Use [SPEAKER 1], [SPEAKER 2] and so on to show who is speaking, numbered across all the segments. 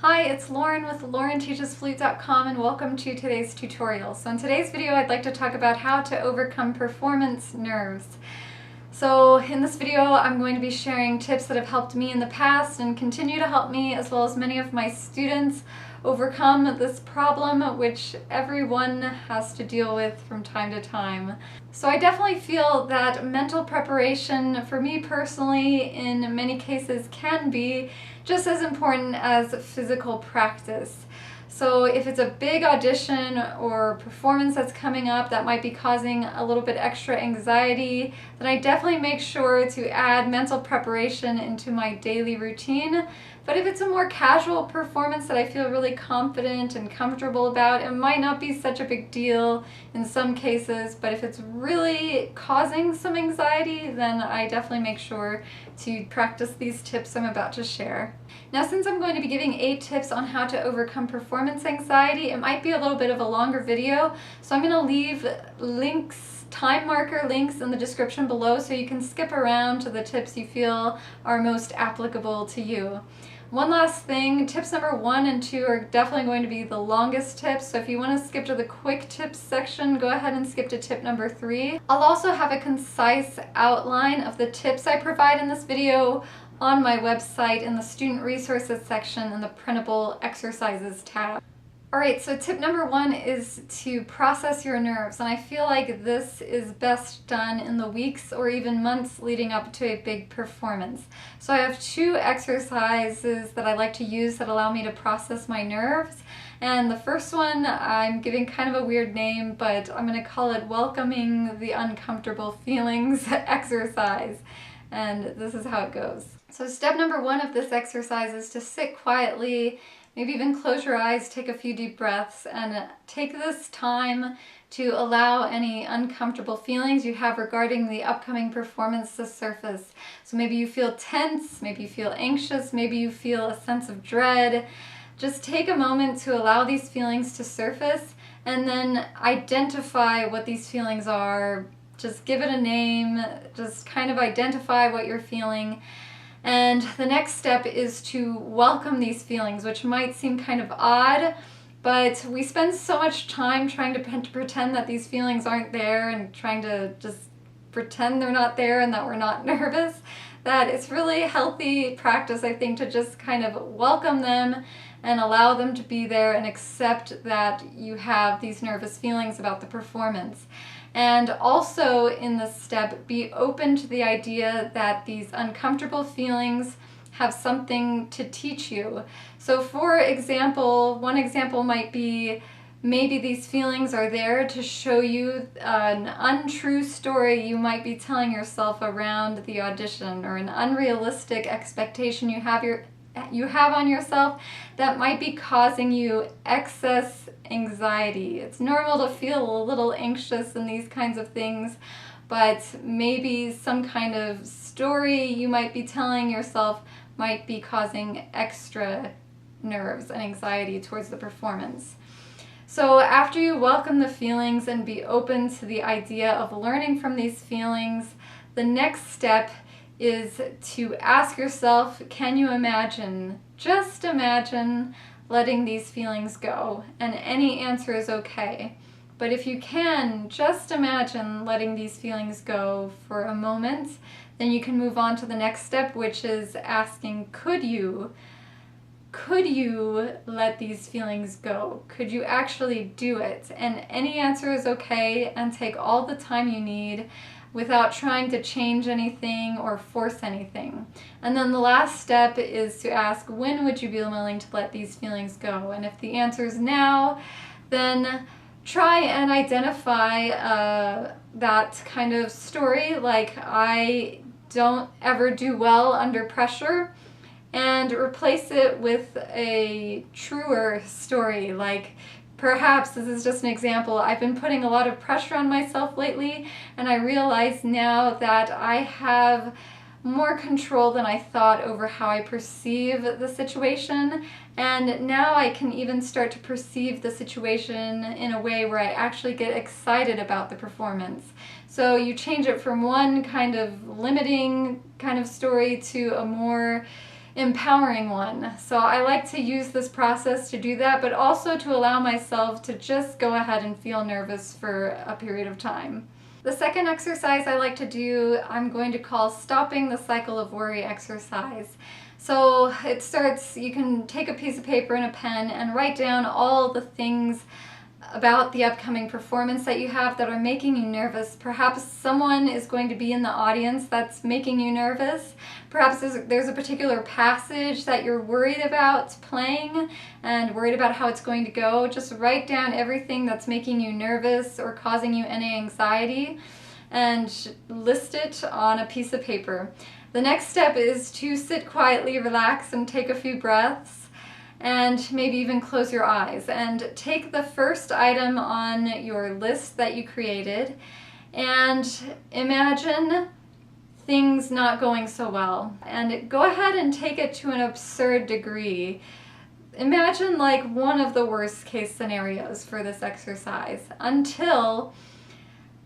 [SPEAKER 1] Hi, it's Lauren with LaurenTeachesFlute.com and welcome to today's tutorial. So in today's video I'd like to talk about how to overcome performance nerves. So in this video I'm going to be sharing tips that have helped me in the past and continue to help me, as well as many of my students, overcome this problem which everyone has to deal with from time to time. So I definitely feel that mental preparation for me personally in many cases can be just as important as physical practice. So if it's a big audition or performance that's coming up that might be causing a little bit extra anxiety, then I definitely make sure to add mental preparation into my daily routine. But if it's a more casual performance that I feel really confident and comfortable about, it might not be such a big deal in some cases, but if it's really causing some anxiety, then I definitely make sure to practice these tips I'm about to share. Now, since I'm going to be giving 8 tips on how to overcome performance anxiety, it might be a little bit of a longer video, so I'm going to leave links, time marker links in the description below so you can skip around to the tips you feel are most applicable to you. One last thing, tips number 1 and 2 are definitely going to be the longest tips, so if you want to skip to the quick tips section, go ahead and skip to tip number 3. I'll also have a concise outline of the tips I provide in this video on my website in the student resources section in the printable exercises tab. Alright, so tip number 1 is to process your nerves, and I feel like this is best done in the weeks or even months leading up to a big performance. So I have 2 exercises that I like to use that allow me to process my nerves, and the first one I'm giving kind of a weird name, but I'm going to call it Welcoming the Uncomfortable Feelings exercise, and this is how it goes. So step number 1 of this exercise is to sit quietly. Maybe even close your eyes, take a few deep breaths, and take this time to allow any uncomfortable feelings you have regarding the upcoming performance to surface. So maybe you feel tense, maybe you feel anxious, maybe you feel a sense of dread. Just take a moment to allow these feelings to surface and then identify what these feelings are. Just give it a name, just kind of identify what you're feeling. And the next step is to welcome these feelings, which might seem kind of odd, but we spend so much time trying to pretend that these feelings aren't there and trying to just pretend they're not there and that we're not nervous, that it's really healthy practice, I think, to just kind of welcome them and allow them to be there and accept that you have these nervous feelings about the performance. And also in this step, be open to the idea that these uncomfortable feelings have something to teach you. So for example, one example might be maybe these feelings are there to show you an untrue story you might be telling yourself around the audition, or an unrealistic expectation you have on yourself that might be causing you excess anxiety. It's normal to feel a little anxious in these kinds of things, but maybe some kind of story you might be telling yourself might be causing extra nerves and anxiety towards the performance. So after you welcome the feelings and be open to the idea of learning from these feelings, the next step is to ask yourself, can you imagine, just imagine, letting these feelings go? And any answer is okay. But if you can, just imagine letting these feelings go for a moment, then you can move on to the next step, which is asking, could you let these feelings go? Could you actually do it? And any answer is okay, and take all the time you need without trying to change anything or force anything. And then the last step is to ask, when would you be willing to let these feelings go? And if the answer is now, then try and identify that kind of story, like I don't ever do well under pressure, and replace it with a truer story, like perhaps, this is just an example, I've been putting a lot of pressure on myself lately, and I realize now that I have more control than I thought over how I perceive the situation, and now I can even start to perceive the situation in a way where I actually get excited about the performance. So you change it from one kind of limiting kind of story to a more empowering one. So I like to use this process to do that, but also to allow myself to just go ahead and feel nervous for a period of time. The second exercise I like to do, I'm going to call stopping the cycle of worry exercise. So it starts, you can take a piece of paper and a pen and write down all the things about the upcoming performance that you have that are making you nervous. Perhaps someone is going to be in the audience that's making you nervous. Perhaps there's a particular passage that you're worried about playing and worried about how it's going to go. Just write down everything that's making you nervous or causing you any anxiety and list it on a piece of paper. The next step is to sit quietly, relax, and take a few breaths. And maybe even close your eyes and take the first item on your list that you created and imagine things not going so well. And go ahead and take it to an absurd degree. Imagine like one of the worst case scenarios for this exercise until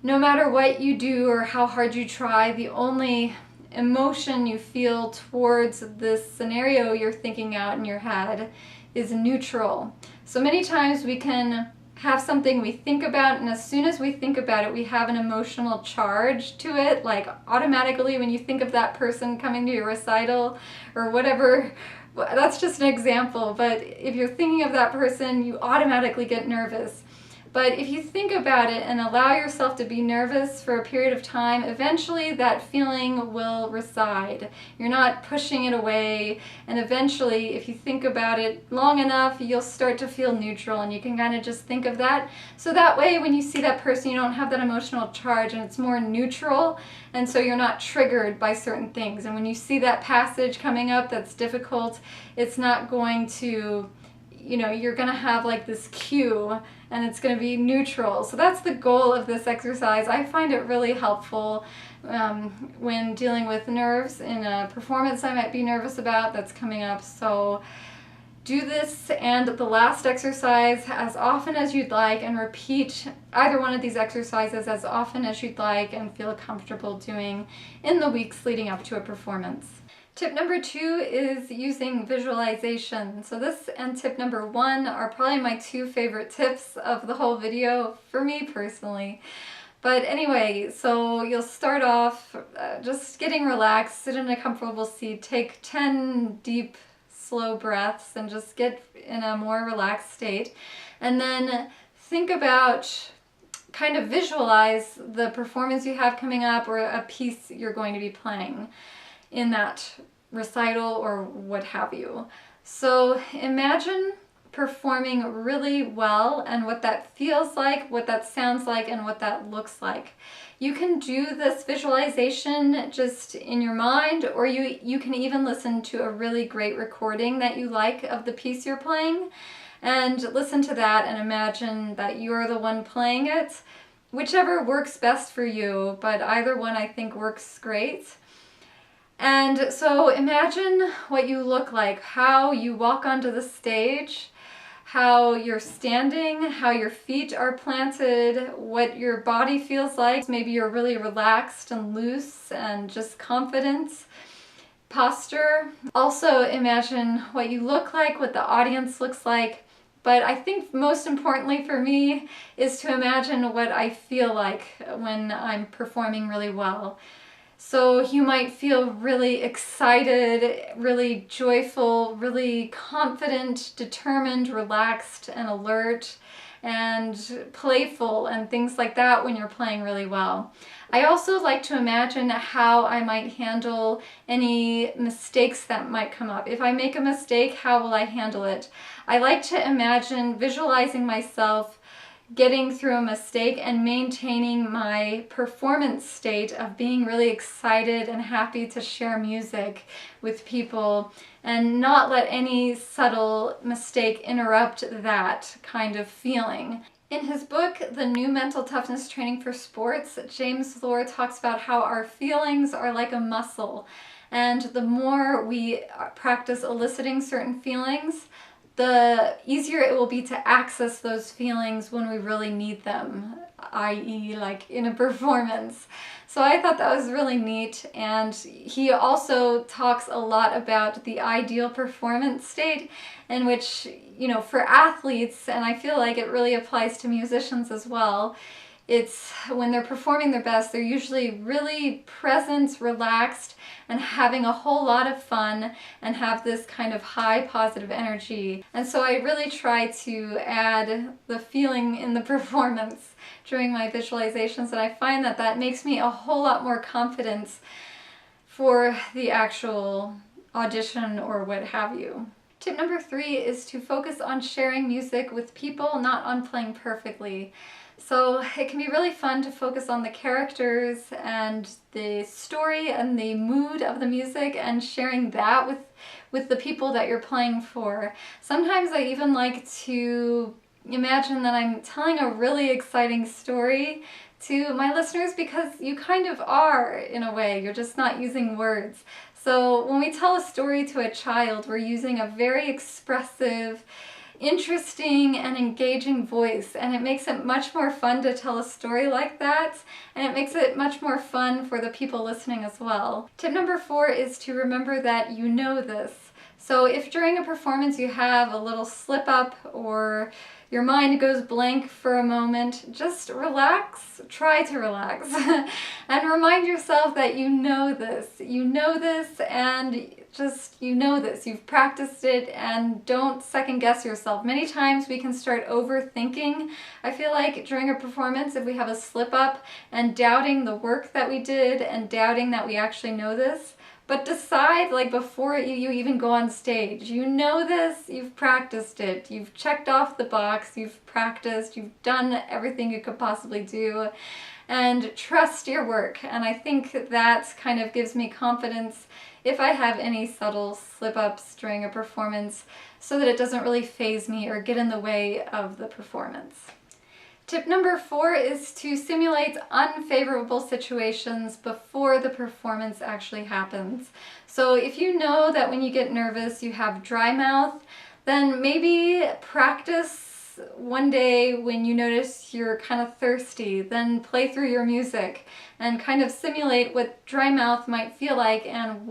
[SPEAKER 1] no matter what you do or how hard you try, the only emotion you feel towards this scenario you're thinking out in your head is neutral. So many times we can have something we think about, and as soon as we think about it, we have an emotional charge to it. Like automatically when you think of that person coming to your recital or whatever, that's just an example, but if you're thinking of that person, you automatically get nervous. But if you think about it and allow yourself to be nervous for a period of time, eventually that feeling will reside. You're not pushing it away, and eventually, if you think about it long enough, you'll start to feel neutral, and you can kind of just think of that. So that way, when you see that person, you don't have that emotional charge, and it's more neutral, and so you're not triggered by certain things. And when you see that passage coming up that's difficult, it's not going to, you're going to have like this cue and it's going to be neutral. So that's the goal of this exercise. I find it really helpful when dealing with nerves in a performance I might be nervous about that's coming up. So do this and the last exercise as often as you'd like, and repeat either one of these exercises as often as you'd like and feel comfortable doing in the weeks leading up to a performance. Tip number 2 is using visualization. So this and tip number 1 are probably my 2 favorite tips of the whole video for me personally. But anyway, so you'll start off just getting relaxed, sit in a comfortable seat, take 10 deep, slow breaths and just get in a more relaxed state. And then think about, kind of visualize the performance you have coming up or a piece you're going to be playing in that recital or what have you. So imagine performing really well and what that feels like, what that sounds like, and what that looks like. You can do this visualization just in your mind, or you can even listen to a really great recording that you like of the piece you're playing and listen to that and imagine that you're the one playing it. Whichever works best for you, but either one I think works great. And so imagine what you look like, how you walk onto the stage, how you're standing, how your feet are planted, what your body feels like. Maybe you're really relaxed and loose and just confident. Posture. Also imagine what you look like, what the audience looks like. But I think most importantly for me is to imagine what I feel like when I'm performing really well. So you might feel really excited, really joyful, really confident, determined, relaxed, and alert, and playful, and things like that when you're playing really well. I also like to imagine how I might handle any mistakes that might come up. If I make a mistake, how will I handle it? I like to imagine visualizing myself getting through a mistake and maintaining my performance state of being really excited and happy to share music with people and not let any subtle mistake interrupt that kind of feeling. In his book, The New Mental Toughness Training for Sports, James Lohr talks about how our feelings are like a muscle, and the more we practice eliciting certain feelings, the easier it will be to access those feelings when we really need them, i.e. like in a performance. So I thought that was really neat, and he also talks a lot about the ideal performance state, in which, you know, for athletes, and I feel like it really applies to musicians as well, it's when they're performing their best, they're usually really present, relaxed, and having a whole lot of fun, and have this kind of high positive energy. And so I really try to add the feeling in the performance during my visualizations, and I find that that makes me a whole lot more confident for the actual audition or what have you. Tip number 3 is to focus on sharing music with people, not on playing perfectly. So it can be really fun to focus on the characters and the story and the mood of the music, and sharing that with the people that you're playing for. Sometimes I even like to imagine that I'm telling a really exciting story to my listeners, because you kind of are, in a way. You're just not using words. So when we tell a story to a child, we're using a very expressive, interesting, and engaging voice, and it makes it much more fun to tell a story like that, and it makes it much more fun for the people listening as well. Tip number 4 is to remember that you know this. So if during a performance you have a little slip up or your mind goes blank for a moment, just relax, try to relax, and remind yourself that you know this. You know this, and just, you know this. You've practiced it, and don't second guess yourself. Many times we can start overthinking. I feel like during a performance, if we have a slip up and doubting the work that we did and doubting that we actually know this, but decide, like, before you even go on stage, you know this, you've practiced it, you've checked off the box, you've practiced, you've done everything you could possibly do, and trust your work. And I think that kind of gives me confidence if I have any subtle slip-ups during a performance, so that it doesn't really faze me or get in the way of the performance. Tip number 4 is to simulate unfavorable situations before the performance actually happens. So if you know that when you get nervous you have dry mouth, then maybe practice one day when you notice you're kind of thirsty, then play through your music and kind of simulate what dry mouth might feel like and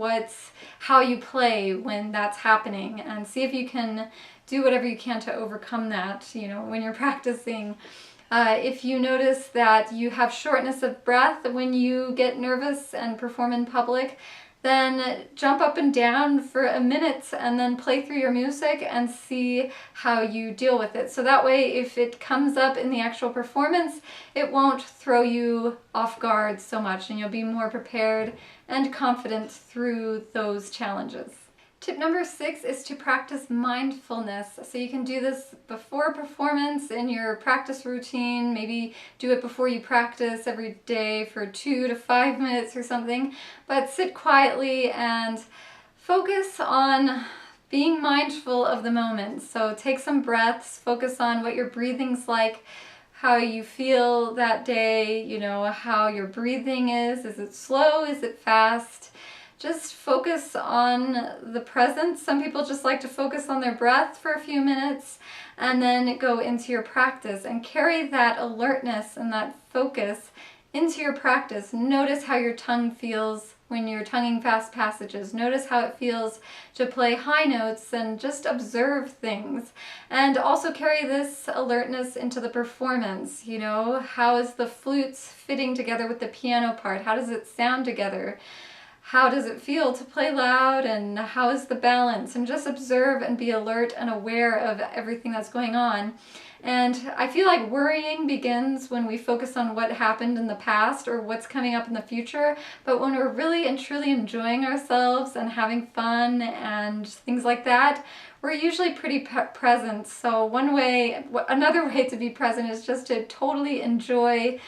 [SPEAKER 1] how you play when that's happening, and see if you can do whatever you can to overcome that, you know, when you're practicing. If you notice that you have shortness of breath when you get nervous and perform in public, then jump up and down for a minute and then play through your music and see how you deal with it. So that way, if it comes up in the actual performance, it won't throw you off guard so much, and you'll be more prepared and confident through those challenges. Tip number 6 is to practice mindfulness. So you can do this before a performance in your practice routine. Maybe do it before you practice every day for 2 to 5 minutes or something. But sit quietly and focus on being mindful of the moment. So take some breaths, focus on what your breathing's like, how you feel that day, you know, how your breathing is. Is it slow? Is it fast? Just focus on the present. Some people just like to focus on their breath for a few minutes and then go into your practice, and carry that alertness and that focus into your practice. Notice how your tongue feels when you're tonguing fast passages. Notice how it feels to play high notes, and just observe things. And also carry this alertness into the performance. You know, how is the flutes fitting together with the piano part? How does it sound together? How does it feel to play loud, and how is the balance? And just observe and be alert and aware of everything that's going on. And I feel like worrying begins when we focus on what happened in the past or what's coming up in the future. But when we're really and truly enjoying ourselves and having fun and things like that, we're usually pretty present. So another way to be present is just to totally enjoy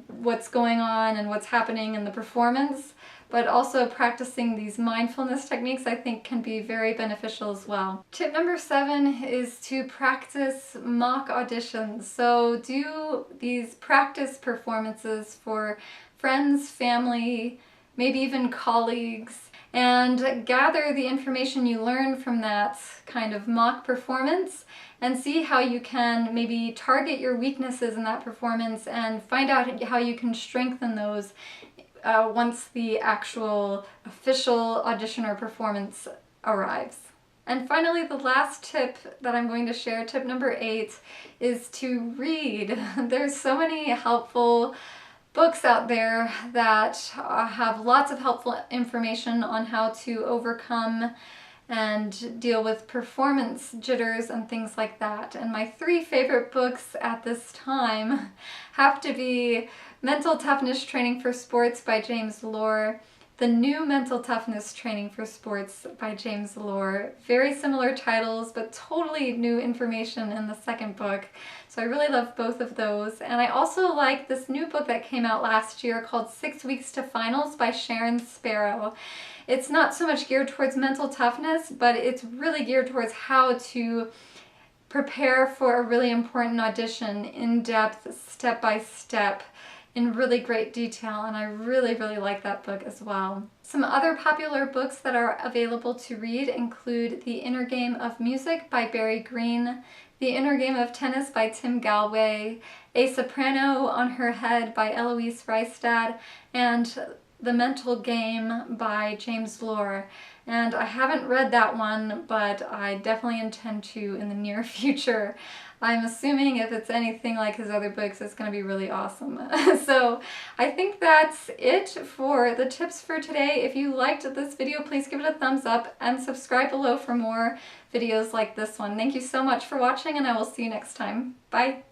[SPEAKER 1] what's going on and what's happening in the performance. But also practicing these mindfulness techniques, I think, can be very beneficial as well. Tip number 7 is to practice mock auditions. So do these practice performances for friends, family, maybe even colleagues, and gather the information you learn from that kind of mock performance and see how you can maybe target your weaknesses in that performance and find out how you can strengthen those once the actual official audition or performance arrives. And finally, the last tip that I'm going to share, tip number 8, is to read. There's so many helpful books out there that have lots of helpful information on how to overcome and deal with performance jitters and things like that. And my 3 favorite books at this time have to be Mental Toughness Training for Sports by James Lohr, The New Mental Toughness Training for Sports by James Lohr. Very similar titles, but totally new information in the second book. So I really love both of those. And I also like this new book that came out last year called 6 Weeks to Finals by Sharon Sparrow. It's not so much geared towards mental toughness, but it's really geared towards how to prepare for a really important audition, in-depth, step-by-step, in really great detail, and I really, really like that book as well. Some other popular books that are available to read include The Inner Game of Music by Barry Greene, The Inner Game of Tennis by Tim Galway, A Soprano on Her Head by Eloise Reistad, and The Mental Game by James Lohr. And I haven't read that one, but I definitely intend to in the near future. I'm assuming if it's anything like his other books, it's going to be really awesome. So I think that's it for the tips for today. If you liked this video, please give it a thumbs up and subscribe below for more videos like this one. Thank you so much for watching, and I will see you next time. Bye!